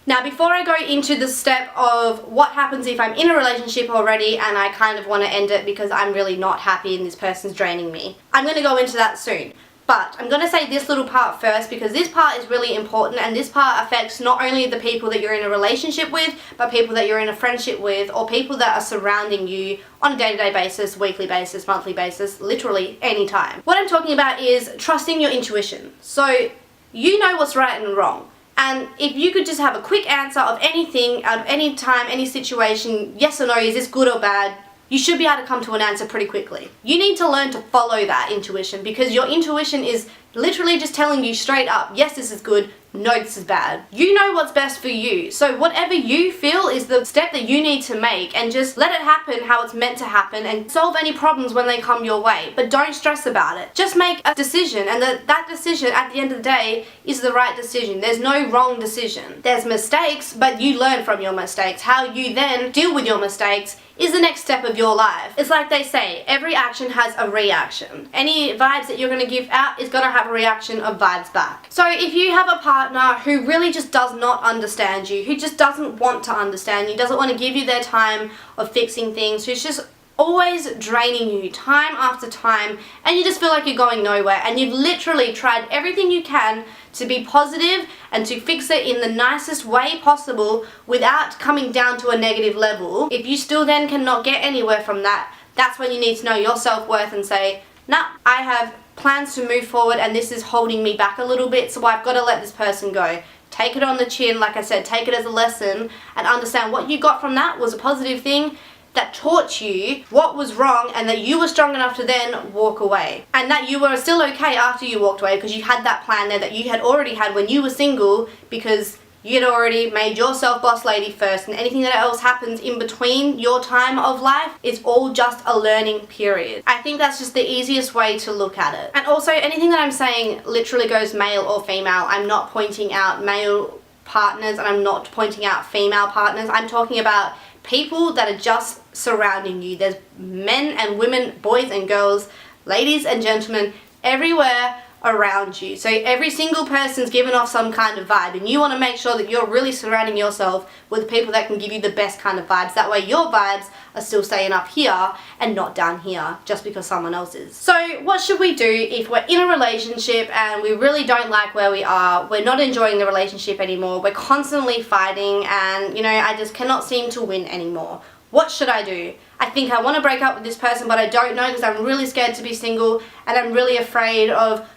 Now, before I go into the step of what happens if I'm in a relationship already and I kind of want to end it because I'm really not happy and this person's draining me, I'm going to go into that soon. But I'm going to say this little part first because this part is really important, and this part affects not only the people that you're in a relationship with, but people that you're in a friendship with, or people that are surrounding you on a day-to-day basis, weekly basis, monthly basis, literally any time. What I'm talking about is trusting your intuition. So you know what's right and wrong. And if you could just have a quick answer of anything, at any time, any situation, yes or no, is this good or bad, you should be able to come to an answer pretty quickly. You need to learn to follow that intuition, because your intuition is literally just telling you straight up, yes, this is good, no, this is bad. You know what's best for you. So whatever you feel is the step that you need to make, and just let it happen how it's meant to happen and solve any problems when they come your way. But don't stress about it. Just make a decision, and that decision at the end of the day is the right decision. There's no wrong decision. There's mistakes, but you learn from your mistakes. How you then deal with your mistakes is the next step of your life. It's like they say, every action has a reaction. Any vibes that you're going to give out is going to have a reaction of vibes back. So if you have a partner who really just does not understand you, who just doesn't want to understand you, doesn't want to give you their time of fixing things, who's just always draining you time after time, and you just feel like you're going nowhere, and you've literally tried everything you can to be positive and to fix it in the nicest way possible without coming down to a negative level, if you still then cannot get anywhere from that, that's when you need to know your self-worth and say, nah, I have plans to move forward and this is holding me back a little bit, so I've got to let this person go. Take it on the chin, like I said, take it as a lesson and understand what you got from that was a positive thing that taught you what was wrong, and that you were strong enough to then walk away. And that you were still okay after you walked away because you had that plan there that you had already had when you were single, because you had already made yourself boss lady first, and anything that else happens in between your time of life is all just a learning period. I think that's just the easiest way to look at it. And also, anything that I'm saying literally goes male or female. I'm not pointing out male partners and I'm not pointing out female partners. I'm talking about people that are just surrounding you. There's men and women, boys and girls, ladies and gentlemen, everywhere around you. So every single person's giving off some kind of vibe, and you want to make sure that you're really surrounding yourself with people that can give you the best kind of vibes. That way your vibes are still staying up here and not down here just because someone else is. So what should we do if we're in a relationship and we really don't like where we are, we're not enjoying the relationship anymore, we're constantly fighting, and I just cannot seem to win anymore? What should I do? I think I want to break up with this person, but I don't know because I'm really scared to be single and I'm really afraid of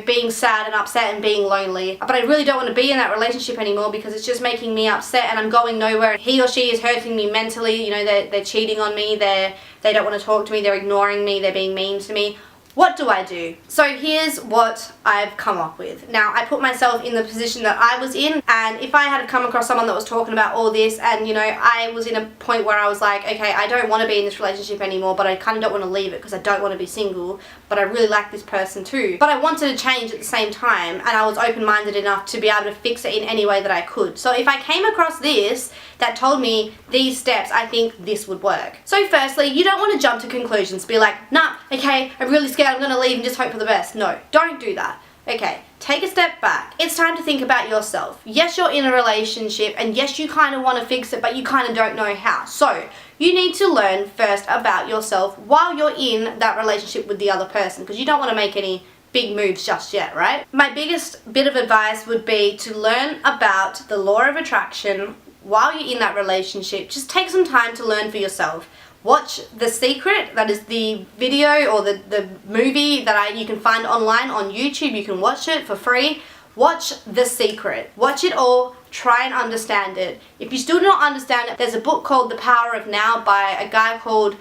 being sad and upset and being lonely. But I really don't want to be in that relationship anymore because it's just making me upset and I'm going nowhere. He or she is hurting me mentally. They're cheating on me. They don't want to talk to me. They're ignoring me. They're being mean to me. What do I do? So here's what I've come up with. Now, I put myself in the position that I was in, and if I had come across someone that was talking about all this, and I was in a point where I was like, okay, I don't want to be in this relationship anymore, but I kind of don't want to leave it because I don't want to be single, but I really like this person too. But I wanted to change at the same time, and I was open-minded enough to be able to fix it in any way that I could. So if I came across this that told me these steps, I think this would work. So firstly, you don't want to jump to conclusions, be like, nah, okay, I'm really scared, I'm going to leave and just hope for the best. No, don't do that. Okay, take a step back. It's time to think about yourself. Yes, you're in a relationship, and yes, you kind of want to fix it, but you kind of don't know how. So you need to learn first about yourself while you're in that relationship with the other person, because you don't want to make any big moves just yet, right? My biggest bit of advice would be to learn about the law of attraction while you're in that relationship. Just take some time to learn for yourself. Watch The Secret, that is the video or the movie that you can find online on YouTube. You can watch it for free. Watch The Secret. Watch it all. Try and understand it. If you still don't understand it, there's a book called The Power of Now by a guy called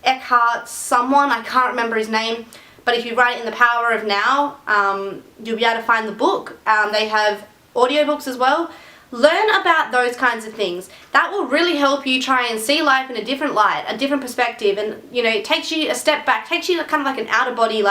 Eckhart someone. I can't remember his name. But if you write in The Power of Now, you'll be able to find the book. They have audiobooks as well. Learn about those kinds of things. That will really help you try and see life in a different light, a different perspective, and it takes you a step back, takes you kind of like an outer body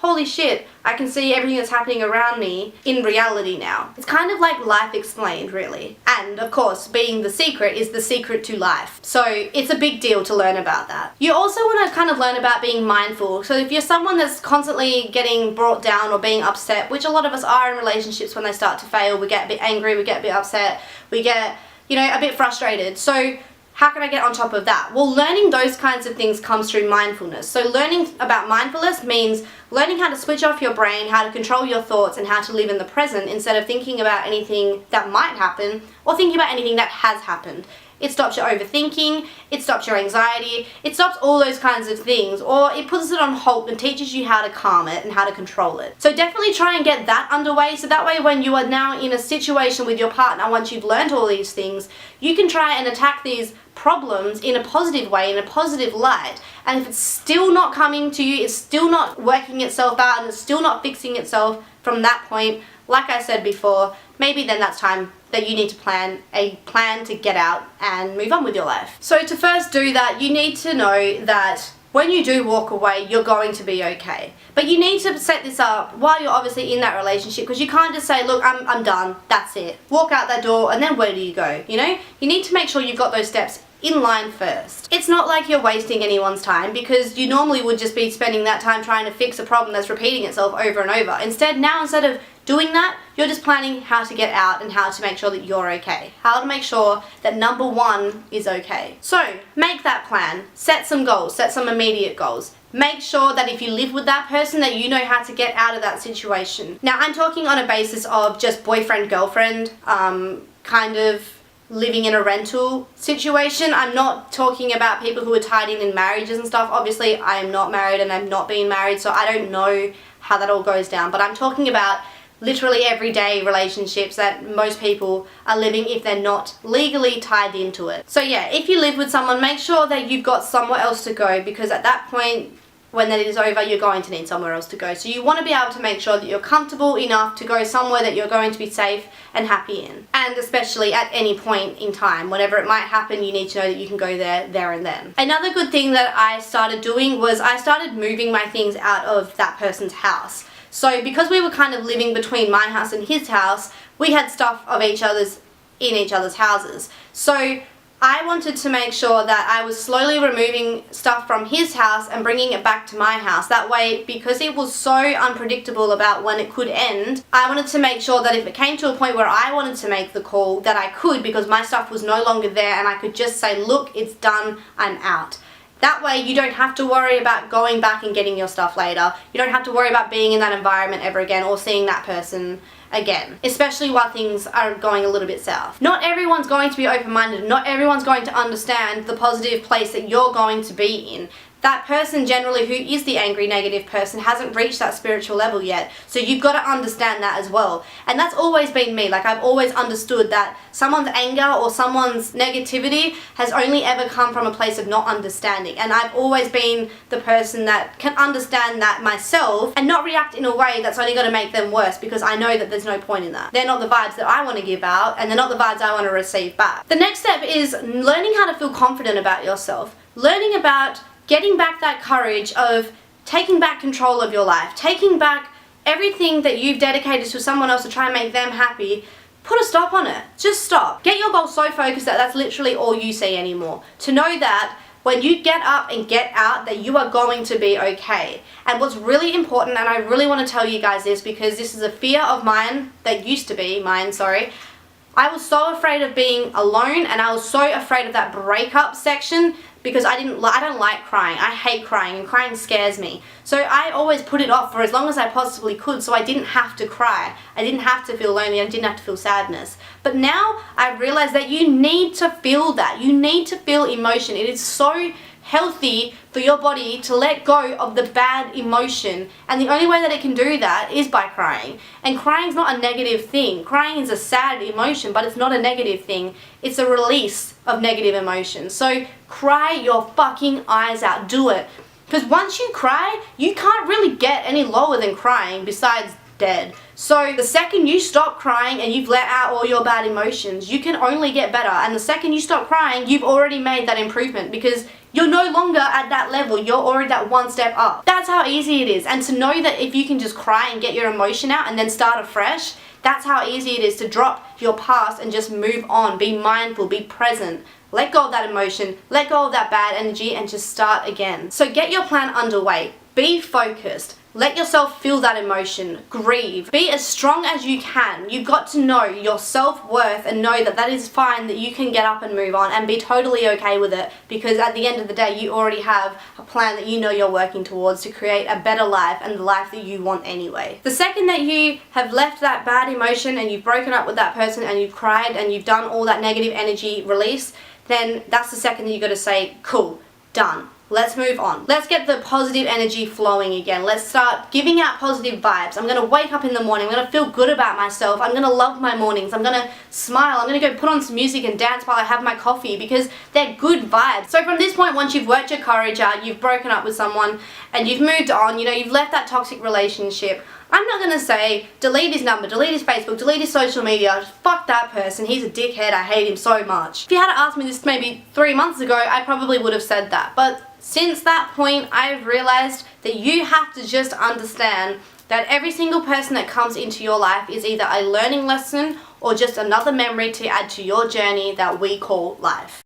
holy shit, I can see everything that's happening around me in reality now. It's kind of like life explained, really. And of course, being the secret is the secret to life. So it's a big deal to learn about that. You also want to kind of learn about being mindful. So if you're someone that's constantly getting brought down or being upset, which a lot of us are in relationships when they start to fail, we get a bit angry, we get a bit upset, we get, a bit frustrated. So how can I get on top of that? Well, learning those kinds of things comes through mindfulness. So learning about mindfulness means learning how to switch off your brain, how to control your thoughts, and how to live in the present instead of thinking about anything that might happen or thinking about anything that has happened. It stops your overthinking, it stops your anxiety, it stops all those kinds of things, or it puts it on hold and teaches you how to calm it and how to control it. So definitely try and get that underway, so that way when you are now in a situation with your partner, once you've learned all these things, you can try and attack these problems in a positive way, in a positive light. And if it's still not coming to you, it's still not working itself out, and it's still not fixing itself from that point, like I said before, maybe then that's time that you need to plan a plan to get out and move on with your life. So to first do that, you need to know that when you do walk away, you're going to be okay. But you need to set this up while you're obviously in that relationship, because you can't just say, look, I'm done, that's it. Walk out that door and then where do you go, You need to make sure you've got those steps in line first. It's not like you're wasting anyone's time, because you normally would just be spending that time trying to fix a problem that's repeating itself over and over. Instead of doing that, you're just planning how to get out and how to make sure that you're okay. How to make sure that number one is okay. So, make that plan. Set some goals. Set some immediate goals. Make sure that if you live with that person, that you know how to get out of that situation. Now, I'm talking on a basis of just boyfriend-girlfriend, kind of living in a rental situation. I'm not talking about people who are tied in marriages and stuff. Obviously, I am not married and I've not been married, so I don't know how that all goes down. But I'm talking about literally everyday relationships that most people are living if they're not legally tied into it. So yeah, if you live with someone, make sure that you've got somewhere else to go, because at that point, when that is over, you're going to need somewhere else to go. So you want to be able to make sure that you're comfortable enough to go somewhere that you're going to be safe and happy in. And especially at any point in time, whenever it might happen, you need to know that you can go there and then. Another good thing that I started doing was I started moving my things out of that person's house. So because we were kind of living between my house and his house, we had stuff of each other's in each other's houses. So I wanted to make sure that I was slowly removing stuff from his house and bringing it back to my house. That way, because it was so unpredictable about when it could end, I wanted to make sure that if it came to a point where I wanted to make the call, that I could, because my stuff was no longer there, and I could just say, look, it's done, I'm out. That way you don't have to worry about going back and getting your stuff later. You don't have to worry about being in that environment ever again or seeing that person again, especially while things are going a little bit south. Not everyone's going to be open-minded. Not everyone's going to understand the positive place that you're going to be in. That person generally who is the angry, negative person hasn't reached that spiritual level yet. So you've got to understand that as well. And that's always been me. Like, I've always understood that someone's anger or someone's negativity has only ever come from a place of not understanding. And I've always been the person that can understand that myself and not react in a way that's only going to make them worse, because I know that there's no point in that. They're not the vibes that I want to give out, and they're not the vibes I want to receive back. The next step is learning how to feel confident about yourself. Learning about getting back that courage of taking back control of your life, taking back everything that you've dedicated to someone else to try and make them happy. Put a stop on it. Just stop. Get your goal so focused that that's literally all you see anymore. To know that when you get up and get out, that you are going to be okay. And what's really important, and I really want to tell you guys this because this is a fear of mine, that used to be mine, sorry. I was so afraid of being alone, and I was so afraid of that breakup section, because I don't like crying. I hate crying, and crying scares me. So I always put it off for as long as I possibly could, so I didn't have to cry. I didn't have to feel lonely. I didn't have to feel sadness. But now I've realized that you need to feel that. You need to feel emotion. It is so healthy for your body to let go of the bad emotion, and the only way that it can do that is by crying. And crying is not a negative thing. Crying is a sad emotion, but it's not a negative thing. It's a release of negative emotion. So cry your fucking eyes out. Do it. Because once you cry, you can't really get any lower than crying besides dead. So the second you stop crying and you've let out all your bad emotions, you can only get better. And the second you stop crying, you've already made that improvement because you're no longer at that level. You're already that one step up. That's how easy it is. And to know that if you can just cry and get your emotion out and then start afresh, that's how easy it is to drop your past and just move on. Be mindful, be present. Let go of that emotion, let go of that bad energy, and just start again. So get your plan underway. Be focused. Let yourself feel that emotion. Grieve. Be as strong as you can. You've got to know your self-worth and know that that is fine, that you can get up and move on and be totally okay with it, because at the end of the day you already have a plan that you know you're working towards to create a better life and the life that you want anyway. The second that you have left that bad emotion and you've broken up with that person and you've cried and you've done all that negative energy release, then that's the second that you got to say, cool, done. Let's move on. Let's get the positive energy flowing again. Let's start giving out positive vibes. I'm going to wake up in the morning. I'm going to feel good about myself. I'm going to love my mornings. I'm going to smile. I'm going to go put on some music and dance while I have my coffee because they're good vibes. So from this point, once you've worked your courage out, you've broken up with someone and you've moved on, you know, you've left that toxic relationship, I'm not going to say delete his number, delete his Facebook, delete his social media, fuck that person, he's a dickhead, I hate him so much. If you had asked me this maybe 3 months ago, I probably would have said that. But since that point, I've realized that you have to just understand that every single person that comes into your life is either a learning lesson or just another memory to add to your journey that we call life.